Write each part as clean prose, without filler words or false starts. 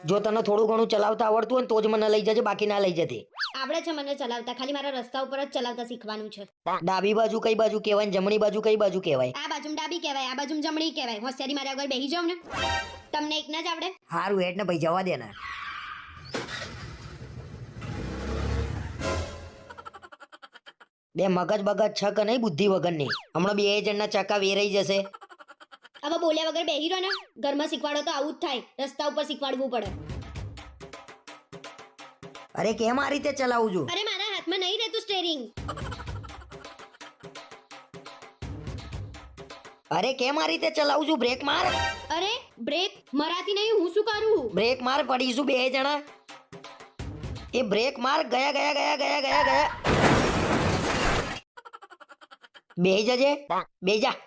જો તને થોડું ઘણું ચલાવતા આવડતું હોય ને તો જ મને લઈ જજે, બાકી ના લઈ જતી. આવડે છે મને ચલાવતા, ખાલી મારા રસ્તા ઉપર જ ચલાવતા શીખવાનું છે. ડાબી બાજુ કઈ બાજુ કહેવાય ને જમણી બાજુ કઈ બાજુ કહેવાય? આ બાજુ ડાબી કહેવાય, આ બાજુ જમણી કહેવાય. હોશિયારી માર્યા વગર બેહી જાવ ને. તમને એક ના જ આવડે? હારું હેડ ને ભાઈ જવા દે ને. બે મગજ બગજ છ કે નહીં બુદ્ધિ વગરની, હમણાં બે જણના ચક્કા વેરાઈ જશે. હવે બોલ્યા વગર બેહી રહો ને. ઘરમાં શીખવાડો તો આવું જ થાય, રસ્તા ઉપર શીખવાડવું પડે. અરે કેમ આ રીતે ચલાવું છું? અરે મારા હાથમાં નહીં રહેતું સ્ટીયરિંગ. અરે કેમ આ રીતે ચલાવું છું? બ્રેક માર. અરે બ્રેક મરાતી નહીં, હું શું કરું? બ્રેક માર, પડીશું બે જણા. એ બ્રેક માર. ગયા ગયા ગયા ગયા ગયા ગયા. બેહી જજે, બેહી જા.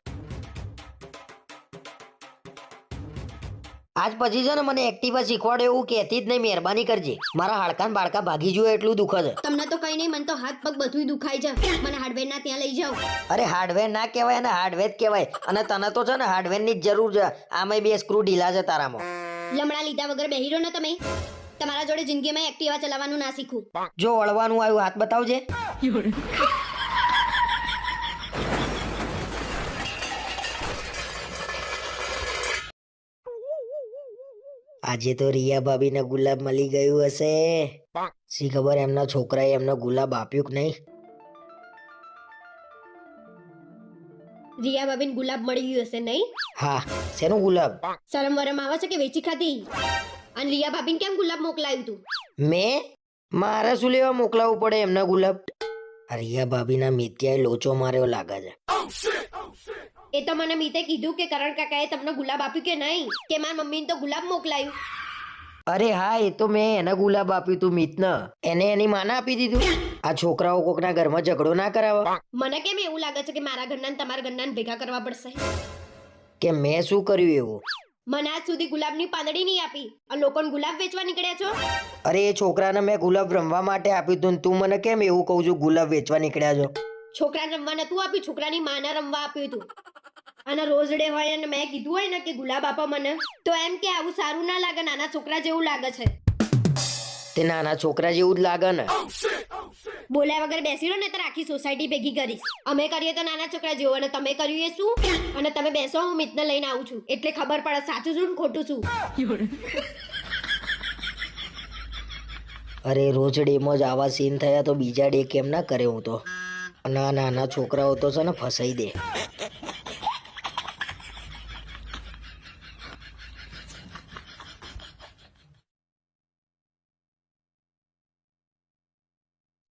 આજ પછી છે ને મને એક્ટિવા શીખવાડો એવું કહેતી જ નહીં, મહેરબાની કરજે. મારા હાડકાન બાળકા ભાગી જુએ એટલું દુખે છે. તમને તો કઈ નહીં, મને તો હાથ પગ બધું દુખાય છે. મને હાર્ડવેર ના ત્યાં લઈ જાઓ. અરે હાર્ડવેર ના કહેવાય અને હાર્ડવેર જ કહેવાય. અને તને તો છે ને હાર્ડવેર ની જ જરૂર છે. આમાં બે સ્ક્રૂ ઢીલા છે તારામાં. લમડા લીધા વગર બેહી રહો ને તમે. તમારા જોડે જિંદગીમાં એક્ટિવા ચલાવવાનું ના શીખું. જો વળવાનું આવ્યું હાથ બતાવજે. આજે તો રિયા ભાભી ને ગુલાબ મળી ગયું હશે. શી ખબર એમના છોકરાએ એમને ગુલાબ આપ્યું કે નહીં. રિયા ભાભીને ગુલાબ મળી ગયું હશે નહીં? હા, શેનું ગુલાબ? શરમ વરમ આવે છે કે વેચી ખાધી? અને રિયા ભાભીને કેમ ગુલાબ મોકલાયું તું? મેં? મારે શું લેવા મોકલાવવું પડે એમના ગુલાબ? આ રિયા ભાભીના મિત્યાએ લોચો માર્યો લાગે છે. એ તો મને મીતે કીધું કે કરણ કાકાએ તમને ગુલાબ આપ્યું કે નહીં, કે મારા મમ્મીને તો ગુલાબ મોકલાયું. અરે હા, એ તો મેં એને ગુલાબ આપ્યું તું મિતને. એને એની માને આપી દીધું. આ છોકરાઓ કોકના ઘરમાં ઝઘડો ના કરાવે. મને કેમ એવું લાગે છે કે મારા ઘરના ને તમારા ઘરના ને ભેગા કરવા પડશે? કે મેં શું કર્યું એવું? મને આજ સુધી ગુલાબની પાંદડી નહીં આપી, આ લોકોને ગુલાબ વેચવા નીકળ્યા છો. અરે એ છોકરાને મેં ગુલાબ રમવા માટે આપ્યું તું ને તું મને કેમ એવું કહું છું ગુલાબ વેચવા નીકળ્યા છો? છોકરાને રમવા નતું આપ્યું, છોકરાની માને રમવા આપ્યું તું. અને રોજ ડે હોય અને મેં કીધું હોય ને કે ગુલાબ આપો મને, તો એમ કે આવું સારું ના લાગે, નાના છોકરા જેવું લાગે છે. તે નાના છોકરા જેવું જ લાગે ને. બોલ્યા વગર બેસી રહો ને તો આખી સોસાયટી ભેગી કરીશ. અમે કરીએ તો નાના છોકરા જેવું, અને તમે કર્યું એ શું? અને તમે બેસો, હું મિતને લઈને આવું છું એટલે ખબર પડે સાચું શું ને ખોટું શું. અરે રોજ ડેમાં જ આવા સીન થયા તો બીજા ડે કેમ ના કરે? હું તો નાના છોકરાઓ તો છે ને ફસાઈ દે.